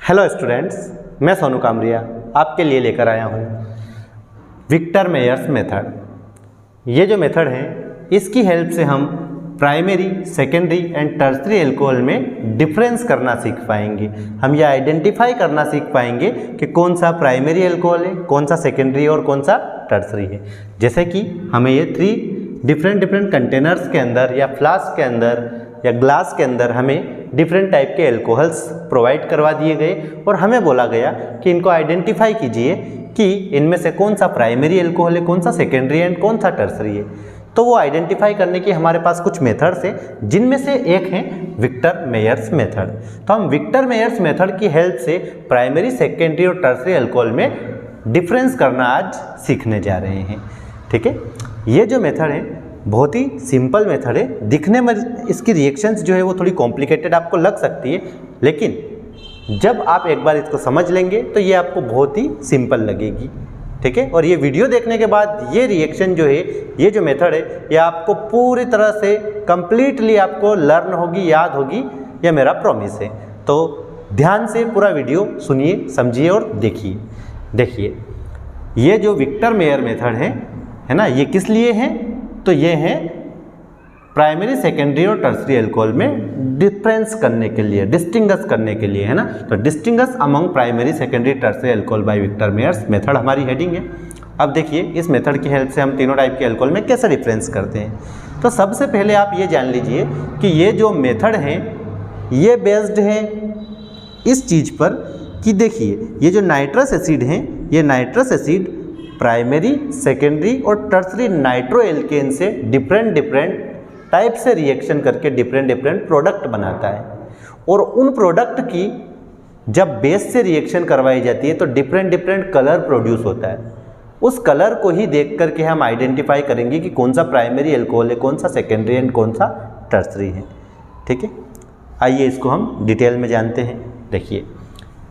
Hello students, मैं सोनू कामरिया आपके लिए लेकर आया हूँ विक्टर मेयर्स मेथड। ये जो मेथड है इसकी हेल्प से हम primary, secondary and tertiary alcohol में डिफरेंस करना सीख पाएंगे। हम ये आइडेंटिफाई करना सीख पाएंगे कि कौन सा प्राइमरी एल्कोहल है, कौन सा सेकेंडरी और कौन सा टर्सरी है। जैसे कि हमें ये 3 डिफरेंट कंटेनर्स के अंदर या फ्लास्क के अंदर या ग्लास के अंदर हमें डिफरेंट टाइप के एल्कोहल्स प्रोवाइड करवा दिए गए और हमें बोला गया कि इनको आइडेंटिफाई कीजिए कि इनमें से कौन सा प्राइमरी एल्कोहल है, कौन सा सेकेंडरी एंड कौन सा टर्सरी है। तो वो आइडेंटिफाई करने की हमारे पास कुछ मेथड्स हैं, जिनमें से एक है विक्टर मेयर्स मेथड। तो हम विक्टर मेयर्स मेथड की हेल्प से प्राइमरी, सेकेंडरी और टर्सरी एल्कोहल में डिफरेंस करना आज सीखने जा रहे हैं। ठीक है, ये जो मेथड है बहुत ही सिंपल मेथड है। दिखने में इसकी रिएक्शंस जो है वो थोड़ी कॉम्प्लिकेटेड आपको लग सकती है, लेकिन जब आप एक बार इसको समझ लेंगे तो ये आपको बहुत ही सिंपल लगेगी। ठीक है, और ये वीडियो देखने के बाद ये रिएक्शन जो है, ये जो मेथड है, ये आपको पूरी तरह से कंप्लीटली आपको लर्न होगी, याद होगी, यह मेरा प्रॉमिस है। तो ध्यान से पूरा वीडियो सुनिए, समझिए और देखिए। देखिए, ये जो विक्टर मेयर मेथड है ना, ये किस लिए है? तो ये है प्राइमरी, सेकेंडरी और टर्सरी एल्कोहल में डिफरेंस करने के लिए, डिस्टिंग्विश करने के लिए, है ना। तो distinguish among primary, secondary, tertiary alcohol by Victor Meyer's method हमारी हेडिंग है। अब देखिए, इस मेथड की हेल्प से हम तीनों टाइप के एल्कोहल में कैसे डिफरेंस करते हैं। तो सबसे पहले आप ये जान लीजिए कि ये जो मेथड है ये बेस्ड है इस चीज़ पर कि देखिए, ये जो नाइट्रस एसिड है, ये नाइट्रस एसिड प्राइमरी, सेकेंडरी और टर्सरी नाइट्रो एल्केन से डिफरेंट टाइप से रिएक्शन करके डिफरेंट प्रोडक्ट बनाता है। और उन प्रोडक्ट की जब बेस से रिएक्शन करवाई जाती है तो डिफरेंट कलर प्रोड्यूस होता है। उस कलर को ही देख करके हम आइडेंटिफाई करेंगे कि कौन सा प्राइमरी एल्कोहल है, कौन सा सेकेंडरी एंड कौन सा टर्सरी है। ठीक है, आइए इसको हम डिटेल में जानते हैं। देखिए,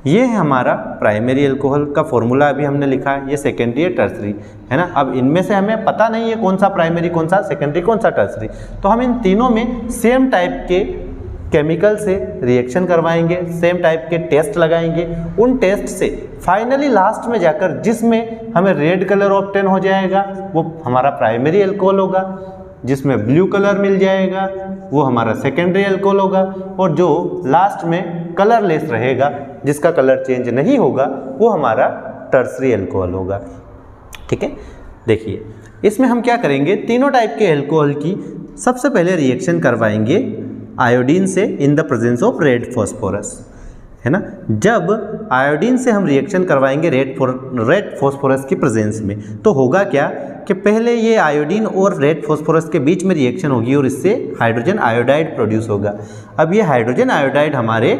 ये है हमारा प्राइमरी एल्कोहल का फॉर्मूला, अभी हमने लिखा है। ये सेकेंडरी है, टर्सरी है ना। अब इनमें से हमें पता नहीं है कौन सा प्राइमरी, कौन सा सेकेंडरी, कौन सा टर्सरी, तो हम इन तीनों में सेम टाइप के केमिकल से रिएक्शन करवाएंगे, सेम टाइप के टेस्ट लगाएंगे। उन टेस्ट से फाइनली लास्ट में जाकर जिसमें हमें रेड कलर ऑब्टेन हो जाएगा वो हमारा प्राइमरी एल्कोहल होगा, जिसमें ब्लू कलर मिल जाएगा वो हमारा सेकेंडरी एल्कोहल होगा, और जो लास्ट में कलरलेस रहेगा, जिसका कलर चेंज नहीं होगा, वो हमारा टर्सरी एल्कोहल होगा। ठीक है, देखिए इसमें हम क्या करेंगे, तीनों टाइप के एल्कोहल की सबसे पहले रिएक्शन करवाएंगे आयोडीन से in the presence of red phosphorus, है ना। जब आयोडीन से हम रिएक्शन करवाएंगे रेड फॉस्फोरस की प्रेजेंस में, तो होगा क्या कि पहले ये आयोडीन और रेड फॉस्फोरस के बीच में रिएक्शन होगी और इससे हाइड्रोजन आयोडाइड प्रोड्यूस होगा। अब ये हाइड्रोजन आयोडाइड हमारे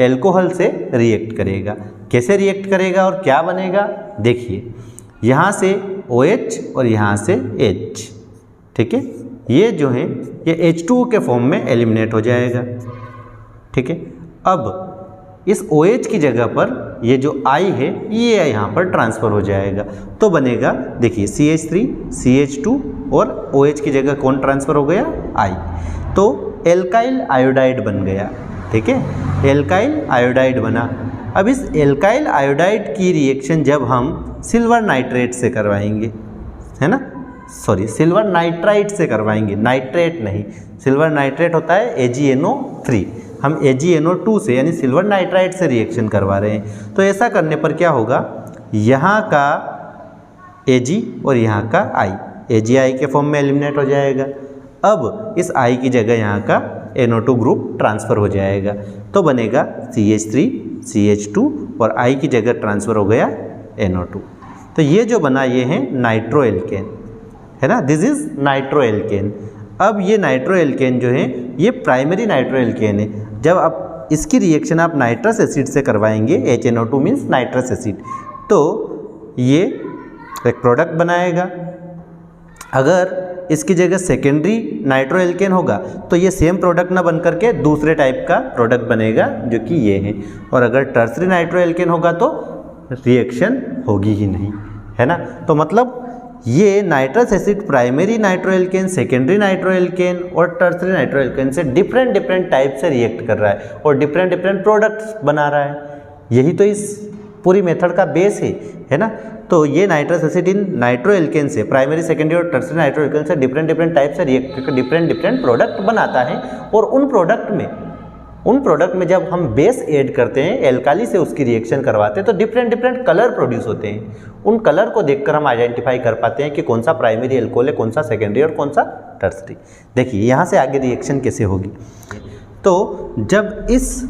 एल्कोहल से रिएक्ट करेगा। कैसे रिएक्ट करेगा और क्या बनेगा? देखिए, यहाँ से OH और यहाँ से H, ठीक है, ये जो है ये H2O के फॉर्म में एलिमिनेट हो जाएगा। ठीक है, अब इस OH की जगह पर ये जो I है ये यहाँ पर ट्रांसफ़र हो जाएगा, तो बनेगा, देखिए CH3, CH2 और OH की जगह कौन ट्रांसफ़र हो गया? I, तो एल्काइल आयोडाइड बन गया। ठीक है, एल्काइल आयोडाइड बना। अब इस एल्काइल आयोडाइड की रिएक्शन जब हम सिल्वर नाइट्रेट से करवाएंगे, है ना, सॉरी सिल्वर नाइट्राइट से करवाएंगे, नाइट्रेट नहीं, सिल्वर नाइट्रेट होता है AgNO3, हम AgNO2 से यानी सिल्वर नाइट्राइट से रिएक्शन करवा रहे हैं। तो ऐसा करने पर क्या होगा, यहाँ का Ag और यहाँ का I, AgI के फॉर्म में एलिमिनेट हो जाएगा। अब इस I की जगह यहाँ का NO2 ग्रुप ट्रांसफ़र हो जाएगा, तो बनेगा CH3, CH2 और I की जगह ट्रांसफ़र हो गया NO2। तो ये जो बना ये है नाइट्रो एल्केन, है ना, दिस इज़ नाइट्रो एल्केन। अब ये नाइट्रो एल्केन जो है ये प्राइमरी नाइट्रो एल्केन है। जब आप इसकी रिएक्शन आप नाइट्रस एसिड से करवाएंगे, HNO2 मीन्स नाइट्रस एसिड, तो ये एक प्रोडक्ट बनाएगा। अगर इसकी जगह सेकेंडरी नाइट्रो एल्केन होगा तो ये सेम प्रोडक्ट ना बन करके दूसरे टाइप का प्रोडक्ट बनेगा जो कि ये है। और अगर टर्सरी नाइट्रो एल्केन होगा तो रिएक्शन होगी ही नहीं, है ना। तो मतलब ये nitrous acid primary nitro alkene, secondary nitro alkene और टर्सरी नाइट्रो एल्केन से डिफरेंट टाइप से रिएक्ट कर रहा है और डिफरेंट प्रोडक्ट्स बना रहा है। यही तो इस पूरी मेथड का बेस है ना। तो ये nitrous acid in nitro alkene से, प्राइमरी सेकेंडरी और टर्सरी नाइट्रो एल्केन से डिफरेंट टाइप से रिएक्ट करके डिफरेंट प्रोडक्ट बनाता है। और उन प्रोडक्ट में जब हम बेस ऐड करते हैं, एल्काली से उसकी रिएक्शन करवाते हैं, तो डिफरेंट कलर प्रोड्यूस होते हैं। उन कलर को देखकर हम आइडेंटिफाई कर पाते हैं कि कौन सा प्राइमरी एल्कोहल है, कौन सा सेकेंडरी और कौन सा टर्सरी। देखिए यहाँ से आगे रिएक्शन कैसे होगी। तो जब इस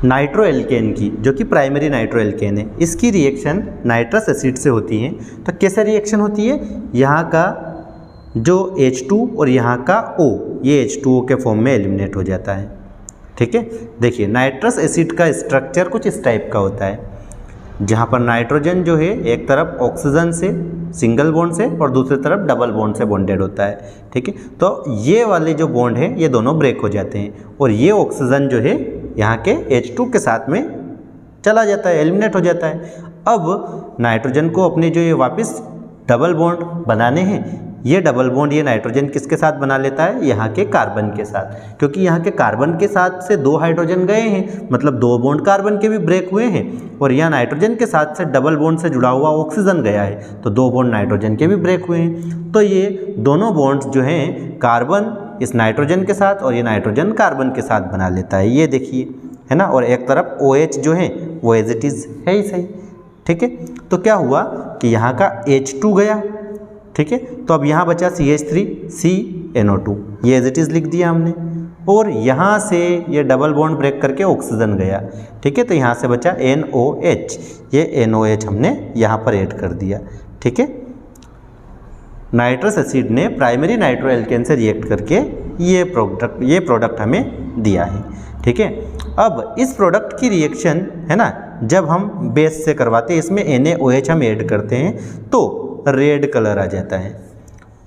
नाइट्रो एल्केन की, जो कि प्राइमरी नाइट्रो एल्केन है, इसकी रिएक्शन नाइट्रस एसिड से होती है, तो कैसे रिएक्शन होती है, यहाँ का जो H2 और यहाँ का O, ये H2O के फॉर्म में एलिमिनेट हो जाता है। ठीक है, देखिए नाइट्रस एसिड का स्ट्रक्चर कुछ इस टाइप का होता है, जहाँ पर नाइट्रोजन जो है एक तरफ ऑक्सीजन से सिंगल बॉन्ड से और दूसरी तरफ डबल बॉन्ड से बॉन्डेड होता है। ठीक है, तो ये वाले जो बॉन्ड है ये दोनों ब्रेक हो जाते हैं और ये ऑक्सीजन जो है यहाँ के H2 के साथ में चला जाता है, एलिमिनेट हो जाता है। अब नाइट्रोजन को अपने जो ये वापस डबल बॉन्ड बनाने हैं, ये डबल बॉन्ड ये नाइट्रोजन किसके साथ बना लेता है, यहाँ के कार्बन के साथ, क्योंकि यहाँ के कार्बन के साथ से 2 हाइड्रोजन गए हैं, मतलब 2 बॉन्ड कार्बन के भी ब्रेक हुए हैं, और यहाँ नाइट्रोजन के साथ से डबल बॉन्ड से जुड़ा हुआ ऑक्सीजन गया है, तो 2 बॉन्ड नाइट्रोजन के भी ब्रेक हुए हैं। तो ये दोनों बॉन्ड्स जो हैं कार्बन इस नाइट्रोजन के साथ और ये नाइट्रोजन कार्बन के साथ बना लेता है, ये देखिए, है ना। और एक तरफ OH जो है वो एज इट इज़ है ही सही। ठीक है, तो क्या हुआ कि यहाँ का H2 गया, ठीक है, तो अब यहाँ बचा CH3CNO2, ये एज इट इज़ लिख दिया हमने, और यहाँ से ये डबल बॉन्ड ब्रेक करके ऑक्सीजन गया। ठीक है, तो यहाँ से बचा NOH, ये NOH हमने यहाँ पर ऐड कर दिया। ठीक है, नाइट्रस एसिड ने प्राइमरी नाइट्रो एल्केन से रिएक्ट करके ये प्रोडक्ट हमें दिया है। ठीक है, अब इस प्रोडक्ट की रिएक्शन है ना, जब हम बेस से करवाते हैं, इसमें NaOH हम ऐड करते हैं तो रेड कलर आ जाता है।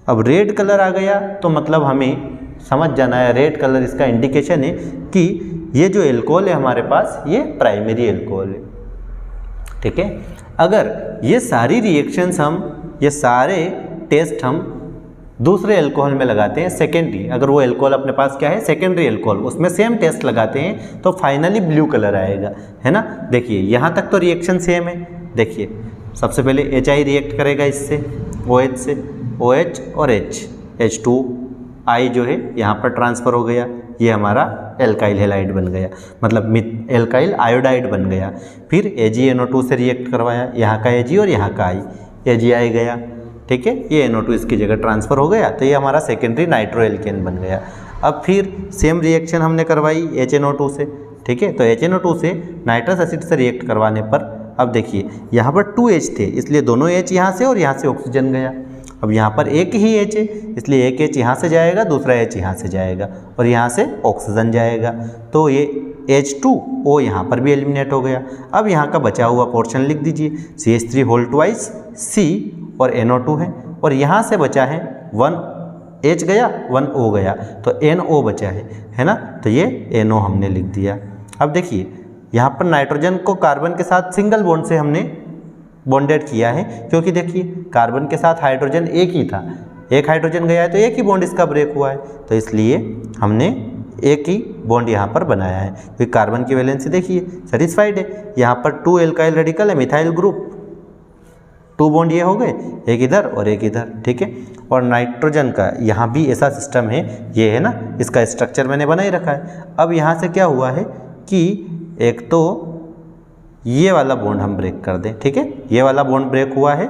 अब रेड कलर आ गया तो मतलब हमें समझ जाना है, रेड कलर इसका इंडिकेशन है कि ये जो एल्कोहल है हमारे पास, ये प्राइमरी एल्कोहल है। ठीक है, अगर ये सारी रिएक्शंस ये सारे टेस्ट हम दूसरे एल्कोहल में लगाते हैं, सेकेंडरी, अगर वो एल्कोहल अपने पास क्या है, सेकेंडरी एल्कोहल, उसमें सेम टेस्ट लगाते हैं तो फाइनली ब्लू कलर आएगा, है ना। देखिए यहाँ तक तो रिएक्शन सेम है। देखिए सबसे पहले HI रिएक्ट करेगा इससे, OH से, OH और H2I जो है यहाँ पर ट्रांसफ़र हो गया, ये हमारा एल्काइल हैलाइड बन गया, मतलब एल्काइल आयोडाइड बन गया। फिर AgNO2 से रिएक्ट करवाया, यहाँ का Ag और यहाँ का I, AgI गया। ठीक है, ये NO2 इसकी जगह ट्रांसफ़र हो गया, तो ये हमारा सेकेंडरी नाइट्रो एल्केन बन गया। अब फिर सेम रिएक्शन हमने करवाई HNO2 से। ठीक है, तो HNO2 से नाइट्रस एसिड से रिएक्ट करवाने पर अब देखिए यहाँ पर 2H थे, इसलिए दोनों H यहाँ से और यहाँ से ऑक्सीजन गया। अब यहाँ पर एक ही H है, इसलिए एक H यहाँ से जाएगा, दूसरा H यहाँ से जाएगा और यहाँ से ऑक्सीजन जाएगा, तो ये H2O यहाँ पर भी एलिमिनेट हो गया। अब यहाँ का बचा हुआ पोर्शन लिख दीजिए, CH3 होल ट्वाइस C और NO2 है, और यहाँ से बचा है 1H गया 1O गया, तो NO बचा है ना, तो ये NO हमने लिख दिया। अब देखिए यहाँ पर नाइट्रोजन को कार्बन के साथ सिंगल बॉन्ड से हमने बॉन्डेड किया है, क्योंकि देखिए कार्बन के साथ हाइड्रोजन एक ही था, एक हाइड्रोजन गया है तो एक ही बॉन्ड इसका ब्रेक हुआ है, तो इसलिए हमने एक ही बॉन्ड यहाँ पर बनाया है, क्योंकि कार्बन की वैलेंसी देखिए सेटिस्फाइड है। यहाँ पर 2 एल्काइल रेडिकल है, मिथाइल ग्रुप, 2 बॉन्ड ये हो गए, एक इधर और एक इधर। ठीक है, और नाइट्रोजन का यहाँ भी ऐसा सिस्टम है, ये है ना, इसका स्ट्रक्चर मैंने बना ही रखा है। अब यहाँ से क्या हुआ है कि एक तो ये वाला बॉन्ड हम ब्रेक कर दें। ठीक है, ये वाला बॉन्ड ब्रेक हुआ है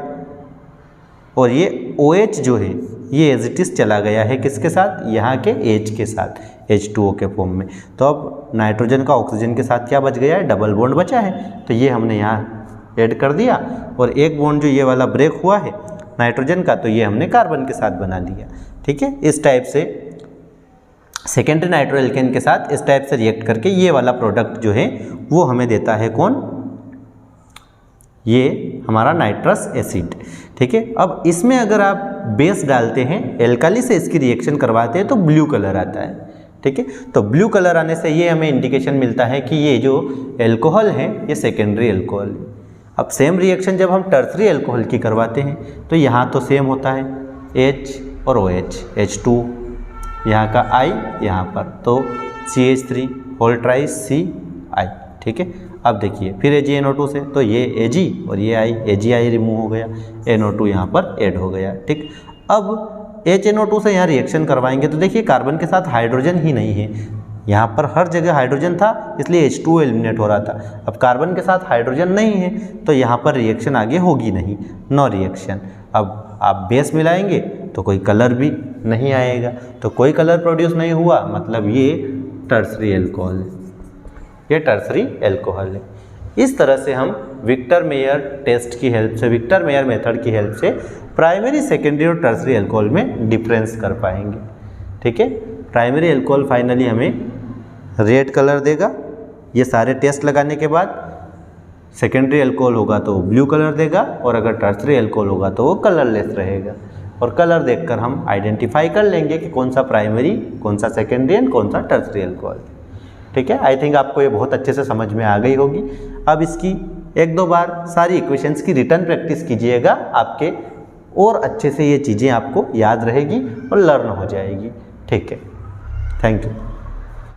और ये OH जो है ये एज इट इज़ चला गया है किसके साथ, यहाँ के H के साथ, H2O के फॉर्म में। तो अब नाइट्रोजन का ऑक्सीजन के साथ क्या बच गया है, डबल बॉन्ड बचा है, तो ये हमने यहाँ ऐड कर दिया, और एक बॉन्ड जो ये वाला ब्रेक हुआ है नाइट्रोजन का, तो ये हमने कार्बन के साथ बना लिया। ठीक है, इस टाइप से सेकेंडरी नाइट्रो एल्केन के साथ इस टाइप से रिएक्ट करके ये वाला प्रोडक्ट जो है वो हमें देता है कौन, ये हमारा नाइट्रस एसिड। ठीक है, अब इसमें अगर आप बेस डालते हैं, एल्काली से इसकी रिएक्शन करवाते हैं, तो ब्लू कलर आता है। ठीक है, तो ब्लू कलर आने से ये हमें इंडिकेशन मिलता है कि ये जो एल्कोहल है ये सेकेंडरी एल्कोहल है। अब सेम रिएक्शन जब हम टर्सरी एल्कोहल की करवाते हैं तो यहाँ तो सेम होता है, H और OH, H2 यहाँ का I यहाँ पर, तो CH3 होल ट्राइस CI। ठीक है, अब देखिए फिर AgNO2 से, तो ये Ag और ये AgI रिमूव हो गया, NO2 यहाँ पर ऐड हो गया। ठीक, अब HNO2 से यहाँ रिएक्शन करवाएंगे तो देखिए कार्बन के साथ हाइड्रोजन ही नहीं है, यहाँ पर हर जगह हाइड्रोजन था इसलिए H2O एलिमिनेट हो रहा था। अब कार्बन के साथ हाइड्रोजन नहीं है तो यहाँ पर रिएक्शन आगे होगी नहीं, नो रिएक्शन। अब आप बेस मिलाएंगे तो कोई कलर भी नहीं आएगा, तो कोई कलर प्रोड्यूस नहीं हुआ, मतलब ये टर्सरी एल्कोहल है, ये टर्सरी एल्कोहल है। इस तरह से हम विक्टर मेयर टेस्ट की हेल्प से, विक्टर मेयर मेथड की हेल्प से प्राइमरी, सेकेंडरी और टर्सरी एल्कोहल में डिफरेंस कर पाएंगे। ठीक है, प्राइमरी एल्कोहल फाइनली हमें रेड कलर देगा ये सारे टेस्ट लगाने के बाद, सेकेंडरी एल्कोहल होगा तो ब्लू कलर देगा, और अगर टर्सरी एल्कोहल होगा तो वो कलरलेस रहेगा। और कलर देखकर हम आइडेंटिफाई कर लेंगे कि कौन सा प्राइमरी, कौन सा सेकेंडरी एंड कौन सा टर्सरी एल्कोहल। ठीक है, आई थिंक आपको ये बहुत अच्छे से समझ में आ गई होगी। अब इसकी एक दो बार सारी इक्वेशंस की रिटर्न प्रैक्टिस कीजिएगा, आपके और अच्छे से ये चीज़ें आपको याद रहेगी और लर्न हो जाएगी। ठीक है, थैंक यू।